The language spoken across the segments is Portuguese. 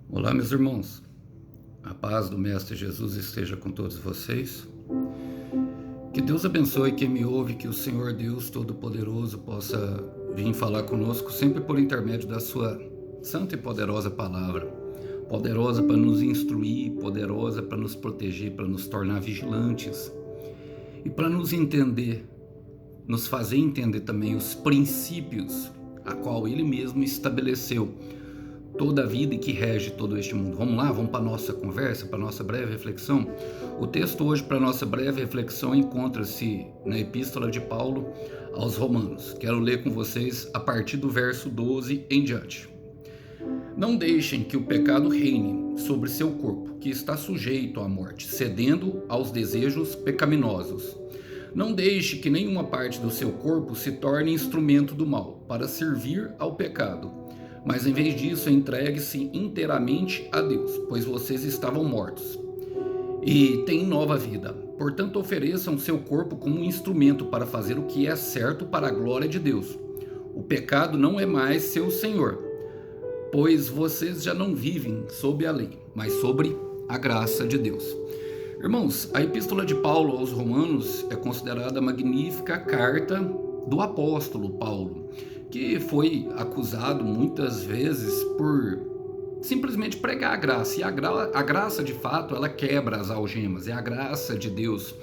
Olá, meus irmãos. A paz do Mestre Jesus esteja com todos vocês. Que Deus abençoe quem me ouve, que o Senhor Deus Todo-Poderoso possa vir falar conosco sempre por intermédio da sua santa e poderosa palavra. Poderosa para nos instruir, poderosa para nos proteger, para nos tornar vigilantes e para nos entender, nos fazer entender também os princípios a qual Ele mesmo estabeleceu toda a vida e que rege todo este mundo. Vamos lá, vamos para a nossa conversa, para a nossa breve reflexão. O texto hoje para a nossa breve reflexão encontra-se na Epístola de Paulo aos Romanos. Quero ler com vocês a partir do verso 12 em diante. Não deixem que o pecado reine sobre seu corpo, que está sujeito à morte, cedendo aos desejos pecaminosos. Não deixe que nenhuma parte do seu corpo se torne instrumento do mal, para servir ao pecado. Mas em vez disso, entregue-se inteiramente a Deus, pois vocês estavam mortos e têm nova vida. Portanto, ofereçam seu corpo como um instrumento para fazer o que é certo para a glória de Deus. O pecado não é mais seu senhor, pois vocês já não vivem sob a lei, mas sobre a graça de Deus. Irmãos, a Epístola de Paulo aos Romanos é considerada a magnífica carta do apóstolo Paulo, que foi acusado muitas vezes por simplesmente pregar a graça. E a graça, de fato, ela quebra as algemas. É a graça de Deus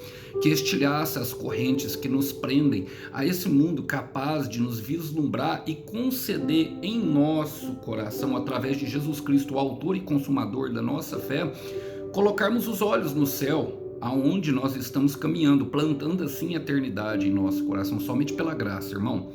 que estilhaça as correntes que nos prendem a esse mundo, capaz de nos vislumbrar e conceder em nosso coração, através de Jesus Cristo, o autor e consumador da nossa fé, colocarmos os olhos no céu, aonde nós estamos caminhando, plantando assim a eternidade em nosso coração, somente pela graça, irmão.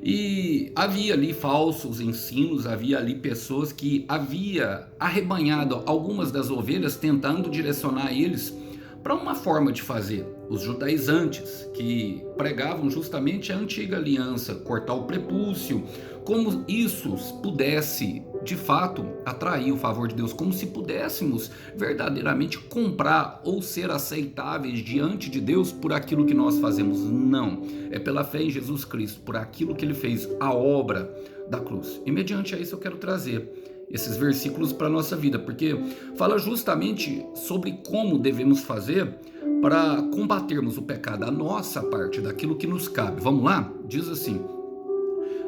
E havia ali falsos ensinos, havia ali pessoas que havia arrebanhado algumas das ovelhas, tentando direcionar eles para uma forma de fazer. Os judaizantes, que pregavam justamente a antiga aliança, cortar o prepúcio, como isso pudesse, de fato, atrair o favor de Deus, como se pudéssemos verdadeiramente comprar ou ser aceitáveis diante de Deus por aquilo que nós fazemos. Não, é pela fé em Jesus Cristo, por aquilo que Ele fez, a obra da cruz. E mediante a isso eu quero trazer esses versículos para a nossa vida, porque fala justamente sobre como devemos fazer para combatermos o pecado, a nossa parte, daquilo que nos cabe. Vamos lá? Diz assim: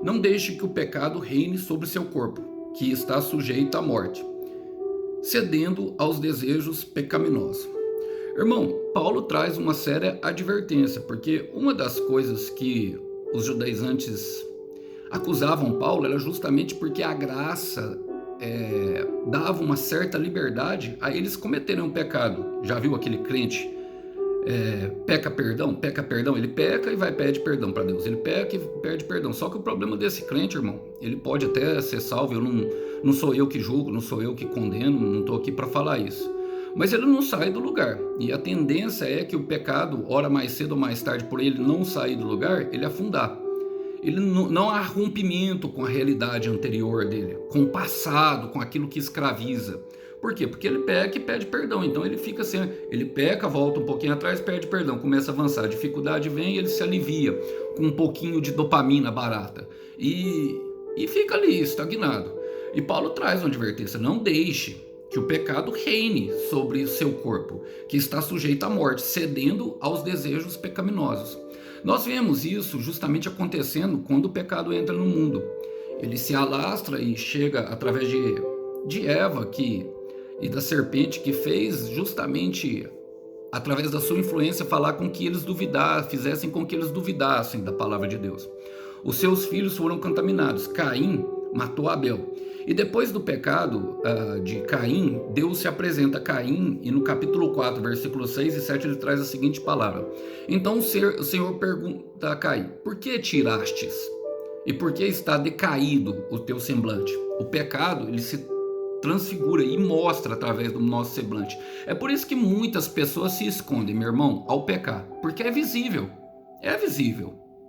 não deixe que o pecado reine sobre seu corpo, que está sujeito à morte, cedendo aos desejos pecaminosos. Irmão, Paulo traz uma séria advertência, porque uma das coisas que os judaizantes acusavam Paulo era justamente porque a graça dava uma certa liberdade a eles cometerem um pecado. Já viu aquele crente peca perdão, ele peca e vai pede perdão para Deus, ele peca e pede perdão. Só que o problema desse crente, irmão, ele pode até ser salvo, não sou eu que julgo, não sou eu que condeno, não estou aqui para falar isso, mas ele não sai do lugar, e a tendência é que o pecado, ora mais cedo ou mais tarde, por ele não sair do lugar, ele afundar. Ele não há rompimento com a realidade anterior dele, com o passado, com aquilo que escraviza. Por quê? Porque ele peca e pede perdão. Então ele fica assim, ele peca, volta um pouquinho atrás, pede perdão, começa a avançar, a dificuldade vem e ele se alivia com um pouquinho de dopamina barata. E fica ali, estagnado. E Paulo traz uma advertência: não deixe que o pecado reine sobre o seu corpo, que está sujeito à morte, cedendo aos desejos pecaminosos. Nós vemos isso justamente acontecendo quando o pecado entra no mundo. Ele se alastra e chega através de Eva e da serpente, que fez justamente, através da sua influência, falar com que eles fizessem com que eles duvidassem da palavra de Deus. Os seus filhos foram contaminados. Caim matou Abel. E depois do pecado de Caim, Deus se apresenta a Caim, e no capítulo 4, versículos 6 e 7, ele traz a seguinte palavra: então o Senhor pergunta a Caim: por que tirastes? E por que está decaído o teu semblante? O pecado, ele se transfigura e mostra através do nosso semblante. É por isso que muitas pessoas se escondem, meu irmão, ao pecar, porque é visível,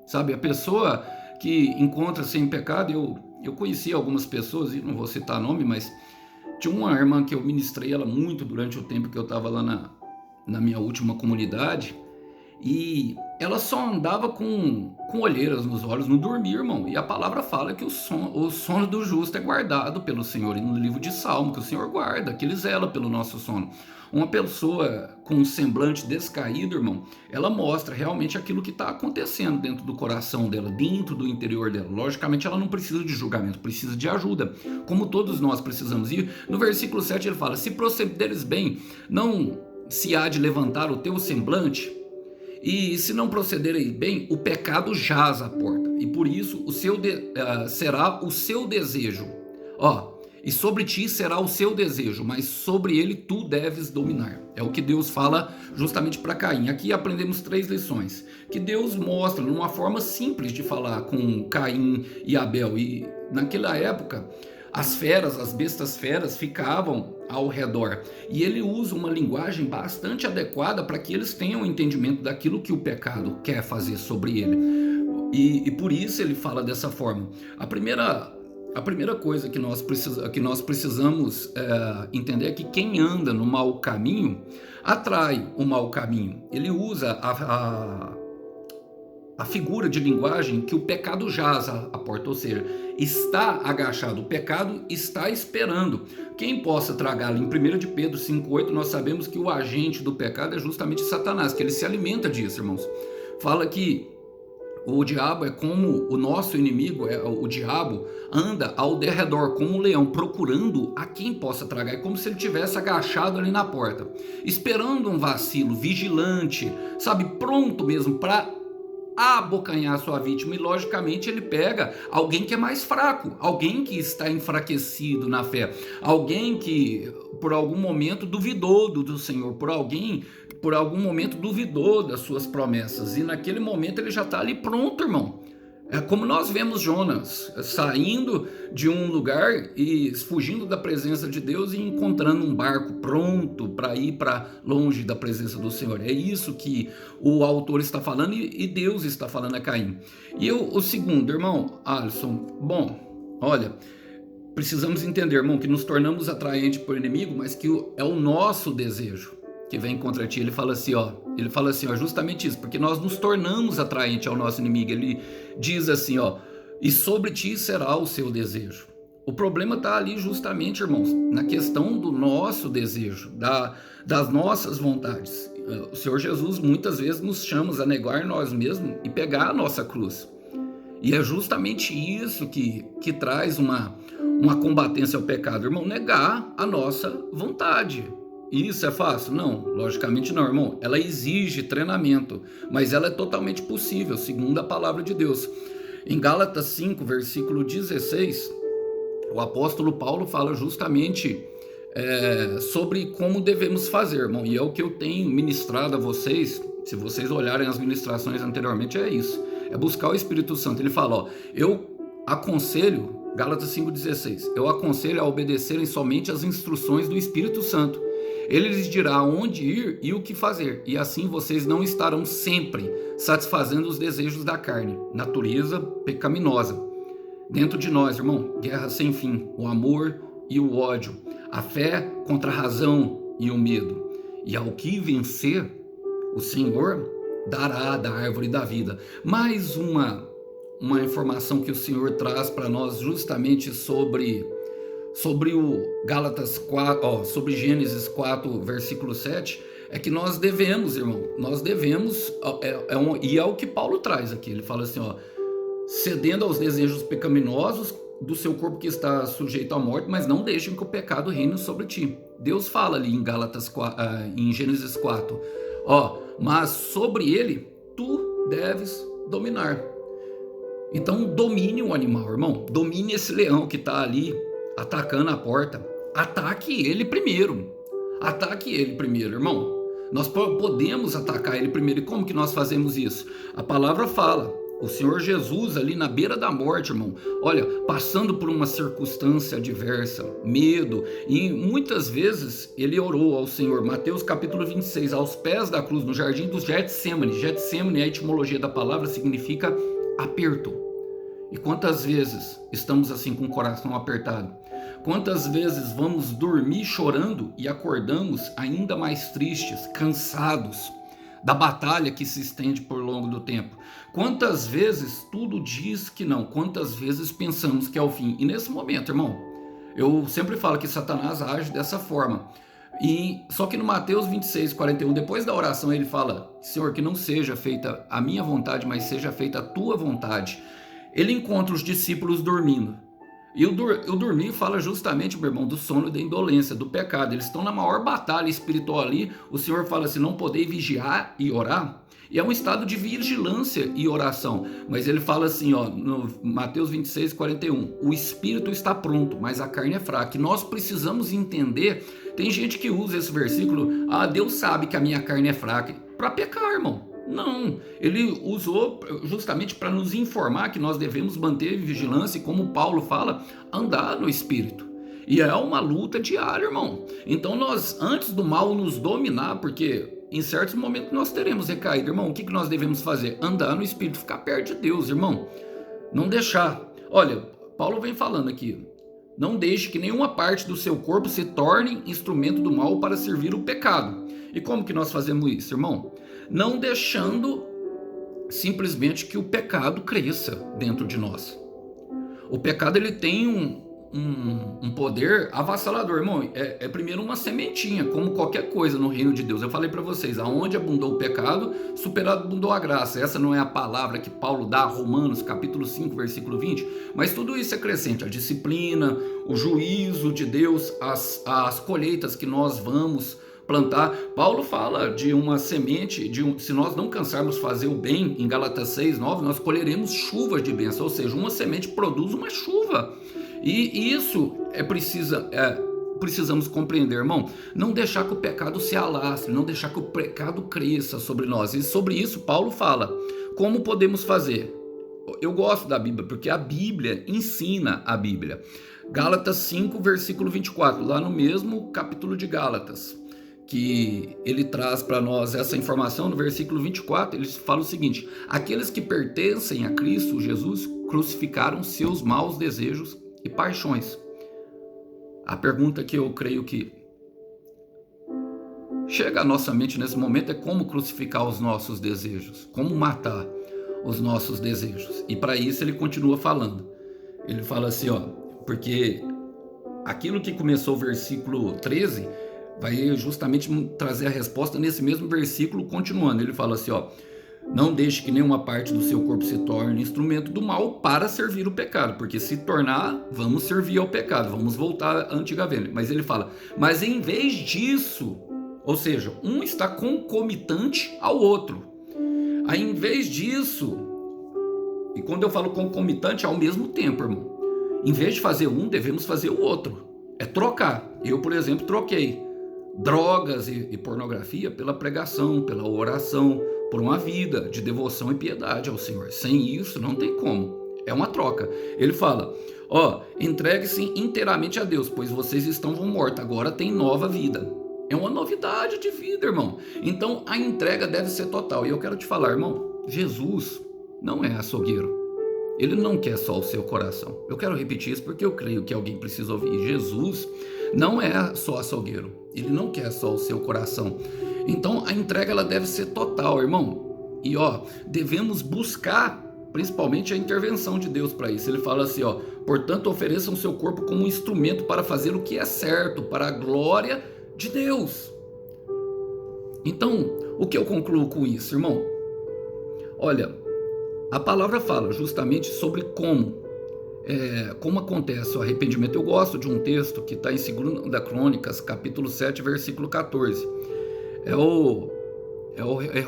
sabe? A pessoa que encontra-se em pecado, eu conheci algumas pessoas, e não vou citar nome, mas tinha uma irmã que eu ministrei ela muito durante o tempo que eu estava lá na minha última comunidade, e ela só andava com olheiras nos olhos, não dormia, irmão. E a palavra fala que o sono do justo é guardado pelo Senhor. E no livro de Salmo, que o Senhor guarda, que Ele zela pelo nosso sono. Uma pessoa com um semblante descaído, irmão, ela mostra realmente aquilo que está acontecendo dentro do coração dela, dentro do interior dela. Logicamente, ela não precisa de julgamento, precisa de ajuda, como todos nós precisamos. E no versículo 7 ele fala: se procederes bem, não se há de levantar o teu semblante, e se não procederem bem, o pecado jaz à porta, e por isso será o seu desejo. E sobre ti será o seu desejo, mas sobre ele tu deves dominar. É o que Deus fala justamente para Caim. Aqui aprendemos 3 lições que Deus mostra numa forma simples de falar com Caim e Abel. E naquela época, as feras, as bestas feras ficavam ao redor, e ele usa uma linguagem bastante adequada para que eles tenham entendimento daquilo que o pecado quer fazer sobre ele, e por isso ele fala dessa forma. A primeira coisa que nós precisamos entender é que quem anda no mau caminho atrai o mau caminho. Ele usa a figura de linguagem que o pecado jaz à porta, ou seja, está agachado, o pecado está esperando quem possa tragá-lo. Em 1 de Pedro 5,8 nós sabemos que o agente do pecado é justamente Satanás, que ele se alimenta disso, irmãos. Fala que o diabo é como o nosso inimigo, o diabo anda ao derredor como um leão, procurando a quem possa tragar. É como se ele tivesse agachado ali na porta, esperando um vacilo, vigilante, sabe, pronto mesmo para abocanhar a sua vítima. E logicamente ele pega alguém que é mais fraco, alguém que está enfraquecido na fé, alguém que por algum momento duvidou do Senhor, por algum momento duvidou das suas promessas, e naquele momento ele já está ali pronto, irmão. É como nós vemos Jonas saindo de um lugar e fugindo da presença de Deus e encontrando um barco pronto para ir para longe da presença do Senhor. É isso que o autor está falando e Deus está falando a Caim. E o segundo, irmão Alisson, bom, olha, precisamos entender, irmão, que nos tornamos atraentes por inimigo, mas que é o nosso desejo que vem contra ti. Ele fala assim, justamente isso, porque nós nos tornamos atraentes ao nosso inimigo. Ele diz assim, e sobre ti será o seu desejo. O problema está ali justamente, irmãos, na questão do nosso desejo, das nossas vontades. O Senhor Jesus muitas vezes nos chama a negar nós mesmos e pegar a nossa cruz. E é justamente isso que traz uma combatência ao pecado, irmão, negar a nossa vontade. Isso é fácil? Não, logicamente não, irmão. Ela exige treinamento, mas ela é totalmente possível, segundo a palavra de Deus. Em Gálatas 5, versículo 16, o apóstolo Paulo fala justamente sobre como devemos fazer, irmão. E é o que eu tenho ministrado a vocês. Se vocês olharem as ministrações anteriormente, é isso. É buscar o Espírito Santo. Ele fala, eu aconselho, Gálatas 5,16, eu aconselho a obedecerem somente as instruções do Espírito Santo. Ele lhes dirá onde ir e o que fazer, e assim vocês não estarão sempre satisfazendo os desejos da carne, natureza pecaminosa. Dentro de nós, irmão, guerra sem fim, o amor e o ódio, a fé contra a razão e o medo. E ao que vencer, o Senhor dará da árvore da vida. Mais uma informação que o Senhor traz para nós justamente sobre o Gálatas 4, sobre Gênesis 4, versículo 7, é que nós devemos, irmão, e é o que Paulo traz aqui. Ele fala assim, cedendo aos desejos pecaminosos do seu corpo que está sujeito à morte, mas não deixem que o pecado reine sobre ti. Deus fala ali em Gênesis 4, mas sobre ele tu deves dominar. Então domine o animal, irmão, domine esse leão que está ali atacando a porta. Ataque ele primeiro, irmão. Nós podemos atacar ele primeiro. E como que nós fazemos isso? A palavra fala, o Senhor Jesus ali na beira da morte, irmão, olha, passando por uma circunstância adversa, medo, e muitas vezes ele orou ao Senhor. Mateus capítulo 26, aos pés da cruz, no jardim dos Getsemane. Getsemane, a etimologia da palavra significa aperto. E quantas vezes estamos assim com o coração apertado? Quantas vezes vamos dormir chorando e acordamos ainda mais tristes, cansados, da batalha que se estende por longo do tempo. Quantas vezes tudo diz que não, quantas vezes pensamos que é o fim. E nesse momento, irmão, eu sempre falo que Satanás age dessa forma. E só que no Mateus 26:41, depois da oração, ele fala: Senhor, que não seja feita a minha vontade, mas seja feita a tua vontade. Ele encontra os discípulos dormindo. E o dormir fala justamente, meu irmão, do sono e da indolência, do pecado. Eles estão na maior batalha espiritual ali. O Senhor fala assim: não podeis vigiar e orar. E é um estado de vigilância e oração. Mas ele fala assim, ó, no Mateus 26:41, o espírito está pronto, mas a carne é fraca. E nós precisamos entender. Tem gente que usa esse versículo: Deus sabe que a minha carne é fraca, para pecar, irmão. Não, ele usou justamente para nos informar que nós devemos manter vigilância e, como Paulo fala, andar no Espírito. E é uma luta diária, irmão. Então nós, antes do mal nos dominar, porque em certos momentos nós teremos recaído, irmão, o que nós devemos fazer? Andar no Espírito, ficar perto de Deus, irmão. Não deixar. Olha, Paulo vem falando aqui: não deixe que nenhuma parte do seu corpo se torne instrumento do mal para servir o pecado. E como que nós fazemos isso, irmão? Não deixando simplesmente que o pecado cresça dentro de nós. O pecado, ele tem um poder avassalador, irmão. É primeiro uma sementinha, como qualquer coisa no reino de Deus. Eu falei para vocês: aonde abundou o pecado, superabundou a graça. Essa não é a palavra que Paulo dá a Romanos, capítulo 5, versículo 20, mas tudo isso é crescente: a disciplina, o juízo de Deus, as colheitas que nós vamos plantar. Paulo fala de uma semente, se nós não cansarmos fazer o bem, em Gálatas 6:9, nós colheremos chuvas de bênção, ou seja, uma semente produz uma chuva. E isso precisamos compreender, irmão. Não deixar que o pecado se alastre, não deixar que o pecado cresça sobre nós. E sobre isso Paulo fala. Como podemos fazer? Eu gosto da Bíblia, porque a Bíblia ensina a Bíblia. Gálatas 5, versículo 24, lá no mesmo capítulo de Gálatas, que ele traz para nós essa informação. No versículo 24, ele fala o seguinte: aqueles que pertencem a Cristo Jesus crucificaram seus maus desejos e paixões. A pergunta que eu creio que chega à nossa mente nesse momento é: como crucificar os nossos desejos? Como matar os nossos desejos? E para isso ele continua falando. Ele fala assim, ó, porque aquilo que começou o versículo 13 vai justamente trazer a resposta nesse mesmo versículo, continuando. Ele fala assim, ó: não deixe que nenhuma parte do seu corpo se torne instrumento do mal para servir o pecado, porque se tornar, vamos servir ao pecado, vamos voltar à antiga vida. Mas ele fala: mas em vez disso, ou seja, um está concomitante ao outro. Aí, em vez disso, e quando eu falo concomitante, é ao mesmo tempo, irmão. Em vez de fazer um, devemos fazer o outro. É trocar. Eu, por exemplo, troquei drogas e pornografia pela pregação, pela oração, por uma vida de devoção e piedade ao Senhor. Sem isso, não tem como. É uma troca. Ele fala: ó, entregue-se inteiramente a Deus, pois vocês estavam mortos, agora tem nova vida. É uma novidade de vida, irmão. Então, a entrega deve ser total. E eu quero te falar, irmão, Jesus não é açougueiro. Ele não quer só o seu coração. Eu quero repetir isso porque eu creio que alguém precisa ouvir. Jesus não é só açougueiro. Ele não quer só o seu coração. Então a entrega, ela deve ser total, irmão. E ó, devemos buscar principalmente a intervenção de Deus para isso. Ele fala assim, ó: portanto, ofereçam seu corpo como um instrumento para fazer o que é certo, para a glória de Deus. Então, o que eu concluo com isso, irmão? Olha, a palavra fala justamente sobre como acontece o arrependimento. Eu gosto de um texto que está em 2 Crônicas, capítulo 7, versículo 14. É o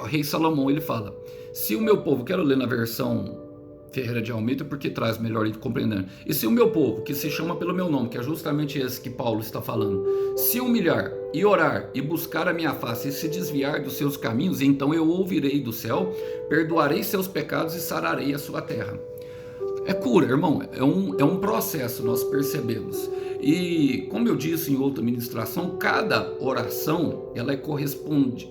rei Salomão. Ele fala: se o meu povo, quero ler na versão Ferreira de Almeida porque traz melhor e compreendendo. E se o meu povo, que se chama pelo meu nome, que é justamente esse que Paulo está falando, se humilhar e orar e buscar a minha face e se desviar dos seus caminhos, então eu ouvirei do céu, perdoarei seus pecados e sararei a sua terra. É cura, irmão. É um processo, nós percebemos. E como eu disse em outra ministração, cada oração, ela corresponde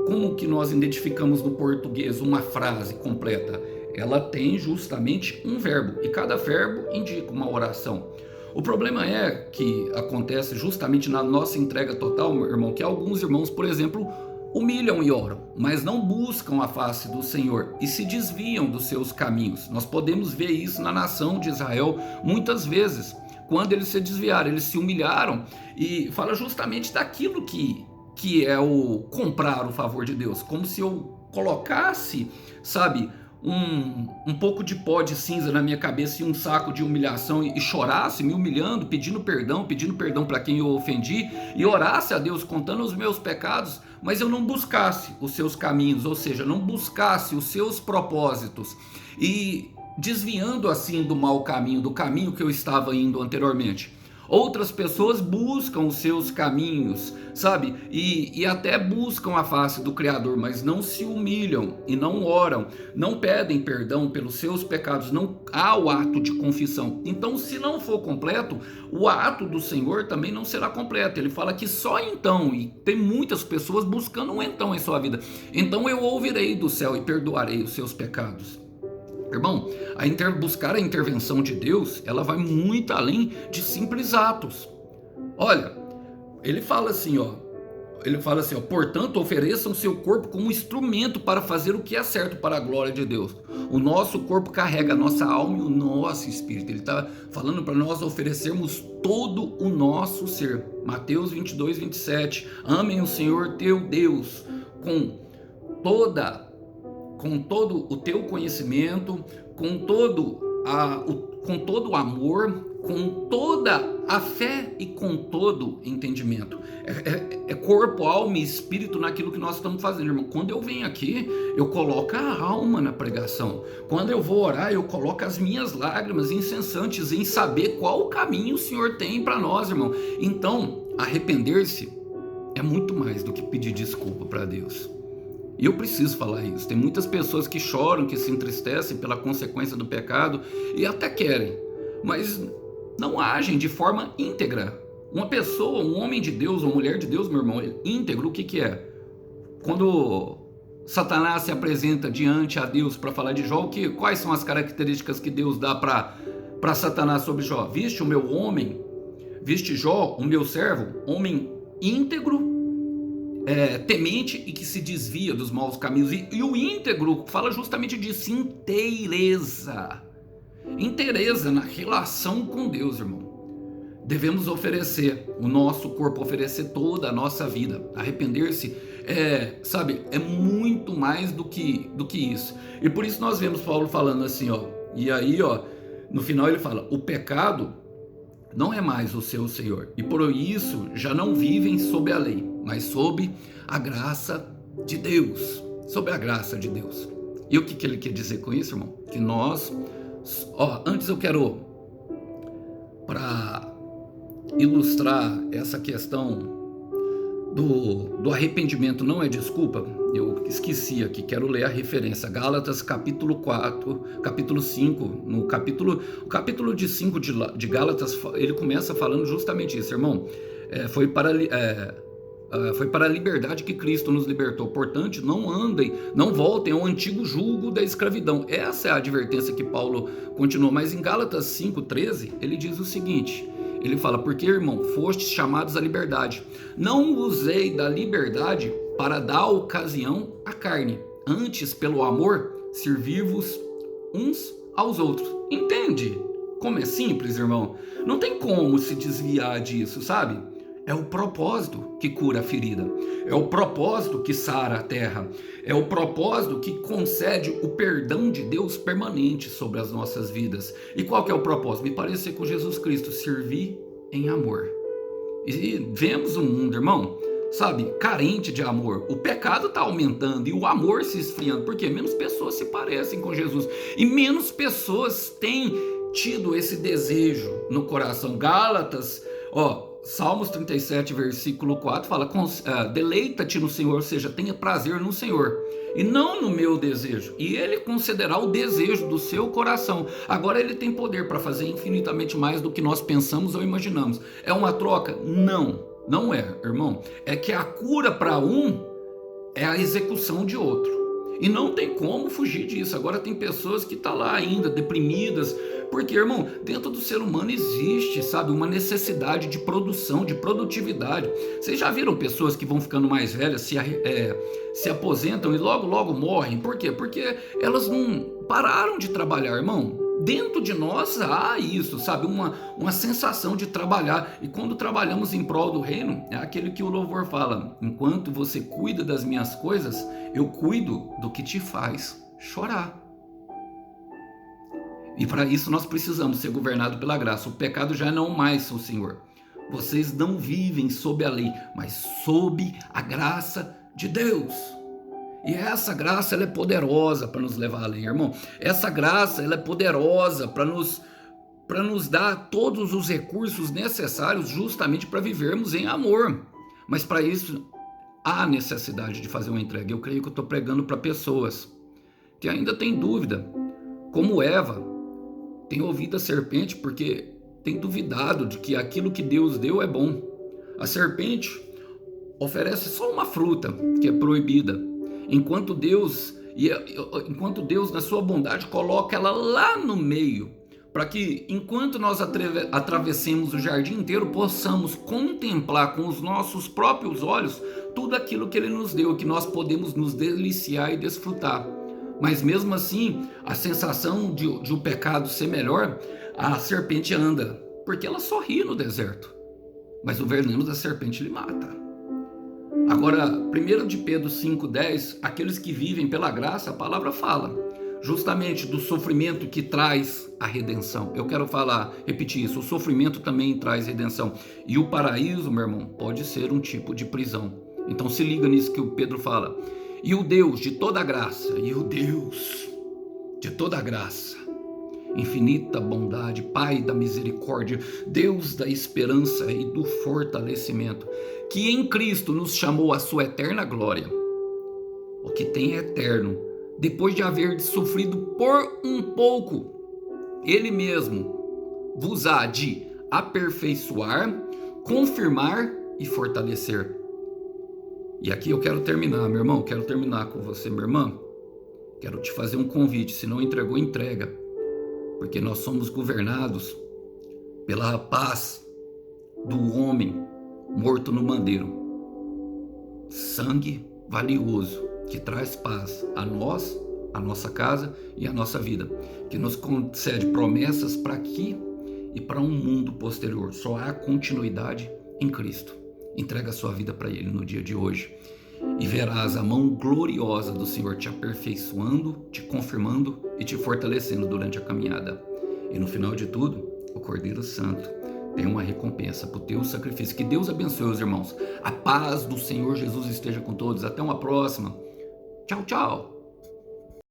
como que nós identificamos no português uma frase completa. Ela tem justamente um verbo, e cada verbo indica uma oração. O problema é que acontece justamente na nossa entrega total, meu irmão, que alguns irmãos, por exemplo, humilham e oram, mas não buscam a face do Senhor e se desviam dos seus caminhos. Nós podemos ver isso na nação de Israel muitas vezes. Quando eles se desviaram, eles se humilharam, e fala justamente daquilo que é o comprar o favor de Deus, como se eu colocasse, sabe, um pouco de pó de cinza na minha cabeça e um saco de humilhação e chorasse, me humilhando, pedindo perdão para quem eu ofendi, e orasse a Deus contando os meus pecados, mas eu não buscasse os seus caminhos, ou seja, não buscasse os seus propósitos, e desviando assim do mau caminho, do caminho que eu estava indo anteriormente. Outras pessoas buscam os seus caminhos, sabe? E até buscam a face do Criador, mas não se humilham e não oram, não pedem perdão pelos seus pecados, não há o ato de confissão. Então, se não for completo, o ato do Senhor também não será completo. Ele fala que só então, e tem muitas pessoas buscando um então em sua vida. Então eu ouvirei do céu e perdoarei os seus pecados. Irmão, buscar a intervenção de Deus, ela vai muito além de simples atos. Olha, ele fala assim, portanto, ofereçam seu corpo como instrumento para fazer o que é certo para a glória de Deus. O nosso corpo carrega a nossa alma e o nosso espírito. Ele está falando para nós oferecermos todo o nosso ser. Mateus 22, 27. Amem o Senhor teu Deus com todo o teu conhecimento, com todo o amor, com toda a fé e com todo entendimento. É corpo, alma e espírito naquilo que nós estamos fazendo, irmão. Quando eu venho aqui, eu coloco a alma na pregação. Quando eu vou orar, eu coloco as minhas lágrimas incessantes em saber qual o caminho o Senhor tem para nós, irmão. Então, arrepender-se é muito mais do que pedir desculpa para Deus. E eu preciso falar isso. Tem muitas pessoas que choram, que se entristecem pela consequência do pecado e até querem, mas não agem de forma íntegra. Uma pessoa, um homem de Deus, uma mulher de Deus, meu irmão, íntegro, o que é? Quando Satanás se apresenta diante a Deus para falar de Jó, quais são as características que Deus dá para Satanás sobre Jó? Viste o meu homem, viste Jó, o meu servo, homem íntegro, temente e que se desvia dos maus caminhos. E o íntegro fala justamente disso, inteireza na relação com Deus, irmão. Devemos oferecer o nosso corpo, oferecer toda a nossa vida. Arrepender-se é muito mais do que isso. E por isso nós vemos Paulo falando assim, e aí, no final ele fala, o pecado não é mais o seu Senhor, e por isso já não vivem sob a lei, mas sob a graça de Deus. Sob a graça de Deus. E o que ele quer dizer com isso, irmão? Que nós, antes eu quero, para ilustrar essa questão do arrependimento não é desculpa, eu esqueci aqui, quero ler a referência, Gálatas capítulo 4, capítulo 5, o capítulo de 5 de Gálatas, ele começa falando justamente isso, irmão, foi para a liberdade que Cristo nos libertou, portanto não voltem ao antigo jugo da escravidão. Essa é a advertência que Paulo continua, mas em Gálatas 5:13 ele diz o seguinte, ele fala, porque irmão, fostes chamados à liberdade, não usei da liberdade para dar ocasião à carne, antes pelo amor servi-vos uns aos outros. Entende como é simples, irmão? Não tem como se desviar disso, sabe? É o propósito que cura a ferida, é o propósito que sara a terra, é o propósito que concede o perdão de Deus permanente sobre as nossas vidas. E qual que é o propósito? Me parecer com Jesus Cristo, servir em amor. E vemos um mundo, irmão, sabe, carente de amor. O pecado está aumentando e o amor se esfriando, porque menos pessoas se parecem com Jesus e menos pessoas têm tido esse desejo no coração. Gálatas, Salmos 37, versículo 4 fala, deleita-te no Senhor, ou seja, tenha prazer no Senhor e não no meu desejo, e ele concederá o desejo do seu coração. Agora ele tem poder para fazer infinitamente mais do que nós pensamos ou imaginamos. É uma troca? Não é, irmão. É que a cura para um é a execução de outro. E não tem como fugir disso. Agora tem pessoas que estão lá ainda deprimidas, Porque, irmão, dentro do ser humano existe, sabe, uma necessidade de produção, de produtividade. Vocês já viram pessoas que vão ficando mais velhas, se aposentam e logo, logo morrem? Por quê? Porque elas não pararam de trabalhar, irmão. Dentro de nós há isso, sabe, uma sensação de trabalhar. E quando trabalhamos em prol do reino, é aquele que o louvor fala: enquanto você cuida das minhas coisas, eu cuido do que te faz chorar. E para isso nós precisamos ser governados pela graça. O pecado já não mais, o Senhor. Vocês não vivem sob a lei, mas sob a graça de Deus. E essa graça, ela é poderosa para nos levar além, irmão. Essa graça, ela é poderosa para nos dar todos os recursos necessários justamente para vivermos em amor. Mas para isso, há necessidade de fazer uma entrega. Eu creio que eu estou pregando para pessoas que ainda têm dúvida, como Eva tem ouvido a serpente porque tem duvidado de que aquilo que Deus deu é bom. A serpente oferece só uma fruta que é proibida, enquanto Deus na sua bondade coloca ela lá no meio, para que enquanto nós atravessemos o jardim inteiro, possamos contemplar com os nossos próprios olhos tudo aquilo que Ele nos deu, que nós podemos nos deliciar e desfrutar. Mas mesmo assim, a sensação de o pecado ser melhor, a serpente anda, porque ela só ri no deserto, mas o veneno da serpente lhe mata. Agora, 1 de Pedro 5,10, aqueles que vivem pela graça, a palavra fala justamente do sofrimento que traz a redenção. Eu quero repetir isso, o sofrimento também traz redenção. E o paraíso, meu irmão, pode ser um tipo de prisão. Então se liga nisso que o Pedro fala. E o Deus de toda graça, infinita bondade, Pai da misericórdia, Deus da esperança e do fortalecimento, que em Cristo nos chamou à sua eterna glória, o que tem é eterno, depois de haver sofrido por um pouco, Ele mesmo vos há de aperfeiçoar, confirmar e fortalecer. E aqui eu quero terminar, meu irmão, quero terminar com você, minha irmã. Quero te fazer um convite, se não entregou, entrega. Porque nós somos governados pela paz do homem morto no madeiro. Sangue valioso que traz paz a nós, a nossa casa e a nossa vida. Que nos concede promessas para aqui e para um mundo posterior. Só há continuidade em Cristo. Entrega a sua vida para Ele no dia de hoje e verás a mão gloriosa do Senhor te aperfeiçoando, te confirmando e te fortalecendo durante a caminhada. E no final de tudo, o Cordeiro Santo tem uma recompensa para o teu sacrifício. Que Deus abençoe os irmãos. A paz do Senhor Jesus esteja com todos. Até uma próxima. Tchau, tchau.